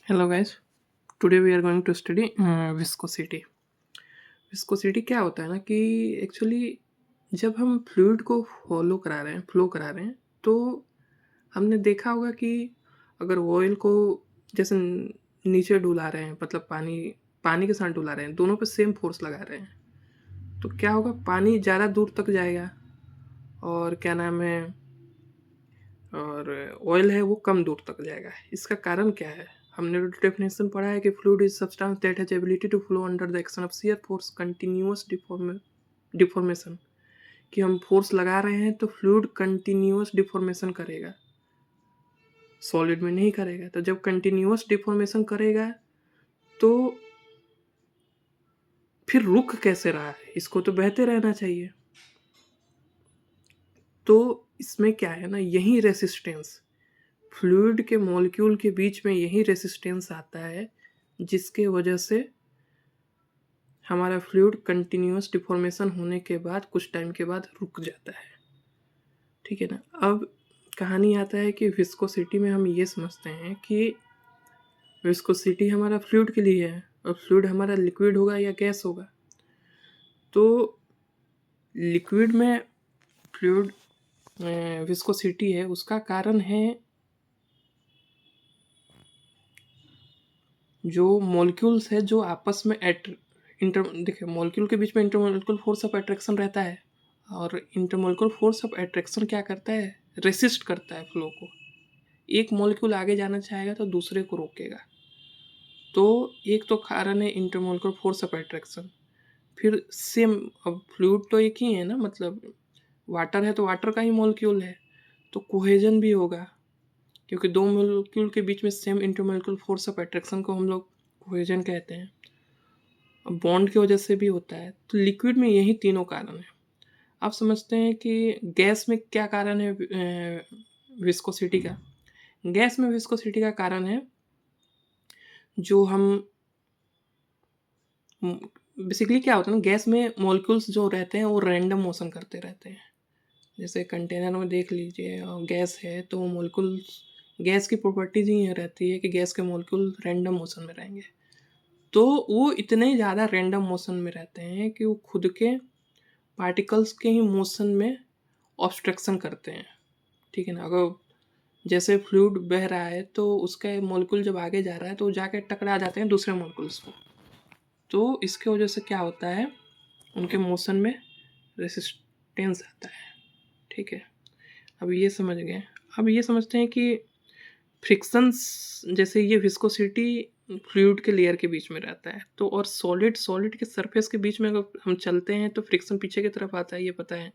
Hello guys, today we are going to study viscosity. Viscosity क्या होता है ना कि एक्चुअली जब हम फ्लूइड को फ्लो करा रहे हैं तो हमने देखा होगा कि अगर ऑयल को जैसे नीचे डुला रहे हैं, मतलब पानी पानी के साथ डुला रहे हैं, दोनों पे सेम फोर्स लगा रहे हैं, तो क्या होगा, पानी ज़्यादा दूर तक जाएगा और क्या नाम है, और ऑयल है वो कम दूर तक जाएगा। इसका कारण क्या है? हमने डेफिनेशन पढ़ा है कि fluid is substance that has ability to flow under the action of shear force continuous deformation. कि हम फोर्स लगा रहे हैं तो फ्लूइड कंटिन्यूअस डिफॉर्मेशन करेगा, सॉलिड में नहीं करेगा। तो जब कंटिन्यूअस डिफॉर्मेशन करेगा तो फिर रुक कैसे रहा है? इसको तो बहते रहना चाहिए। तो इसमें क्या है ना, यही रेसिस्टेंस, फ्लूइड के मॉलिक्यूल के बीच में यही रेसिस्टेंस आता है जिसके वजह से हमारा फ्लूइड कंटिन्यूअस डिफॉर्मेशन होने के बाद कुछ टाइम के बाद रुक जाता है। ठीक है ना। अब कहानी आता है कि विस्कोसिटी में हम ये समझते हैं कि विस्कोसिटी हमारा फ्लूइड के लिए है और फ्लूइड हमारा लिक्विड होगा या गैस होगा। तो लिक्विड में फ्लूइड विस्कोसिटी है, उसका कारण है जो मॉलिक्यूल्स है जो आपस में देखिए, मॉलिक्यूल के बीच में इंटरमॉलिक्यूल फोर्स ऑफ अट्रैक्शन रहता है और इंटरमॉलिक्यूल फोर्स ऑफ अट्रैक्शन क्या करता है, रेसिस्ट करता है फ्लो को। एक मॉलिक्यूल आगे जाना चाहेगा तो दूसरे को रोकेगा। तो एक तो कारण है इंटरमॉलिक्यूल फोर्स ऑफ अट्रैक्शन। फिर सेम, अब फ्लूइड तो एक ही है ना, मतलब वाटर है तो वाटर का ही मॉलिक्यूल है, तो कोहेजन भी होगा, क्योंकि दो मॉलिक्यूल के बीच में सेम इंटरमॉलिक्यूल फोर्स ऑफ अट्रैक्शन को हम लोग कोहेजन कहते हैं। बॉन्ड की वजह से भी होता है। तो लिक्विड में यही तीनों कारण है। आप समझते हैं कि गैस में क्या कारण है विस्कोसिटी का? गैस में विस्कोसिटी का कारण है जो हम बेसिकली क्या होता है ना, गैस में मॉलिक्यूल्स जो रहते हैं वो रैंडम मोशन करते रहते हैं। जैसे कंटेनर में देख लीजिए, गैस है तो मॉलिक्यूल्स, गैस की प्रॉपर्टीज ही रहती है कि गैस के मॉलिक्यूल रैंडम मोशन में रहेंगे। तो वो इतने ज़्यादा रैंडम मोशन में रहते हैं कि वो खुद के पार्टिकल्स के ही मोशन में ऑब्स्ट्रक्शन करते हैं। ठीक है ना। अगर जैसे फ्लूइड बह रहा है तो उसका मॉलिक्यूल जब आगे जा रहा है तो जाके टकरा जाते हैं दूसरे मॉलिक्यूल्स को। तो इसके वजह से क्या होता है, उनके मोशन में रेसिस्टेंस आता है। ठीक है, अब ये समझ गए। अब ये समझते हैं कि फ्रिक्शंस, जैसे ये विस्कोसिटी फ्लूइड के लेयर के बीच में रहता है, तो और सॉलिड के सरफेस के बीच में अगर हम चलते हैं तो फ्रिक्शन पीछे की तरफ आता है, ये पता है।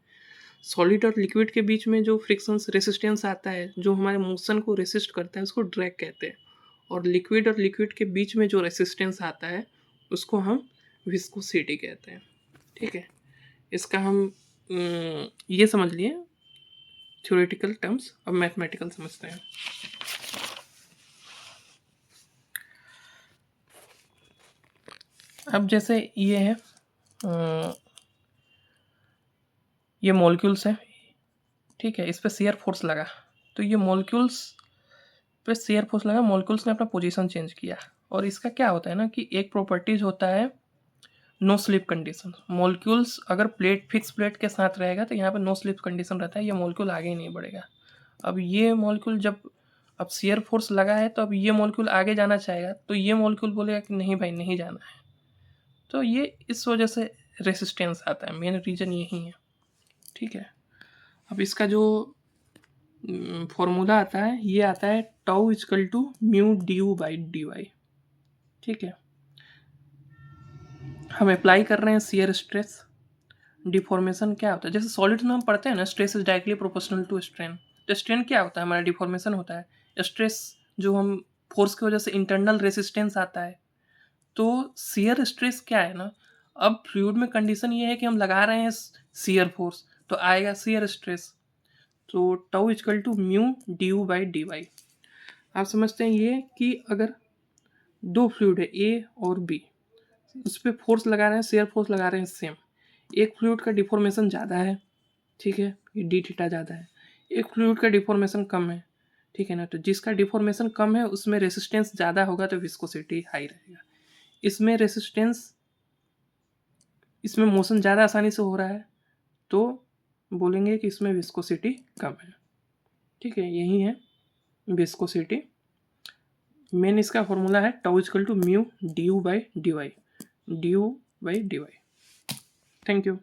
सॉलिड और लिक्विड के बीच में जो फ्रिक्शंस रेसिस्टेंस आता है, जो हमारे मोशन को रेसिस्ट करता है, उसको ड्रैग कहते हैं। और लिक्विड के बीच में जो रेसिस्टेंस आता है उसको हम विस्कोसिटी कहते हैं। ठीक है, इसका हम ये समझ लिए थ्योरेटिकल टर्म्स। अब मैथमेटिकल समझते हैं। अब जैसे ये है, ये मॉलिक्यूल्स है, ठीक है, इस पर शेयर फोर्स लगा, तो ये मॉलिक्यूल्स पे शेयर फोर्स लगा, मॉलिक्यूल्स ने अपना पोजीशन चेंज किया। और इसका क्या होता है ना कि एक प्रॉपर्टीज होता है नो स्लिप कंडीशन। मॉलिक्यूल्स अगर फिक्स प्लेट के साथ रहेगा तो यहाँ पर नो स्लिप कंडीशन रहता है, ये मॉलिक्यूल आगे ही नहीं बढ़ेगा। अब ये मॉलिक्यूल जब अब शेयर फोर्स लगा है तो अब ये मॉलिक्यूल आगे जाना चाहेगा तो ये मॉलिक्यूल बोलेगा कि नहीं भाई, नहीं जाना है। तो ये इस वजह से रेसिस्टेंस आता है, मेन रीज़न यही है। ठीक है, अब इसका जो फॉर्मूला आता है, ये आता है tau equal to mu d u by d y. ठीक है, हम अप्लाई कर रहे हैं शियर स्ट्रेस। डिफॉर्मेशन क्या होता है, जैसे सॉलिड में हम पढ़ते हैं ना, stress is directly proportional to strain. तो स्ट्रेन क्या होता है, हमारा डिफॉर्मेशन होता है। स्ट्रेस जो हम फोर्स की वजह से इंटरनल रेसिस्टेंस आता है। तो शियर स्ट्रेस क्या है ना, अब फ्लूइड में कंडीशन ये है कि हम लगा रहे हैं शियर फोर्स तो आएगा शियर स्ट्रेस। तो tau equal to mu d u by d y. आप समझते हैं ये कि अगर दो फ्लूइड है ए और बी, उस पर फोर्स लगा रहे हैं, शेयर फोर्स लगा रहे हैं सेम। एक फ्लूइड का डिफॉर्मेशन ज़्यादा है, ठीक है, ये डी थीटा ज़्यादा है। एक फ्लूइड का डिफॉर्मेशन कम है, ठीक है ना। तो जिसका डिफॉर्मेशन कम है उसमें रेसिस्टेंस ज़्यादा होगा तो विस्कोसिटी हाई रहेगा। इसमें मोशन ज़्यादा आसानी से हो रहा है तो बोलेंगे कि इसमें विस्कोसिटी कम है। ठीक है, यही है विस्कोसिटी। मेन इसका फॉर्मूला है tau equal to mu d u by d y. Thank you.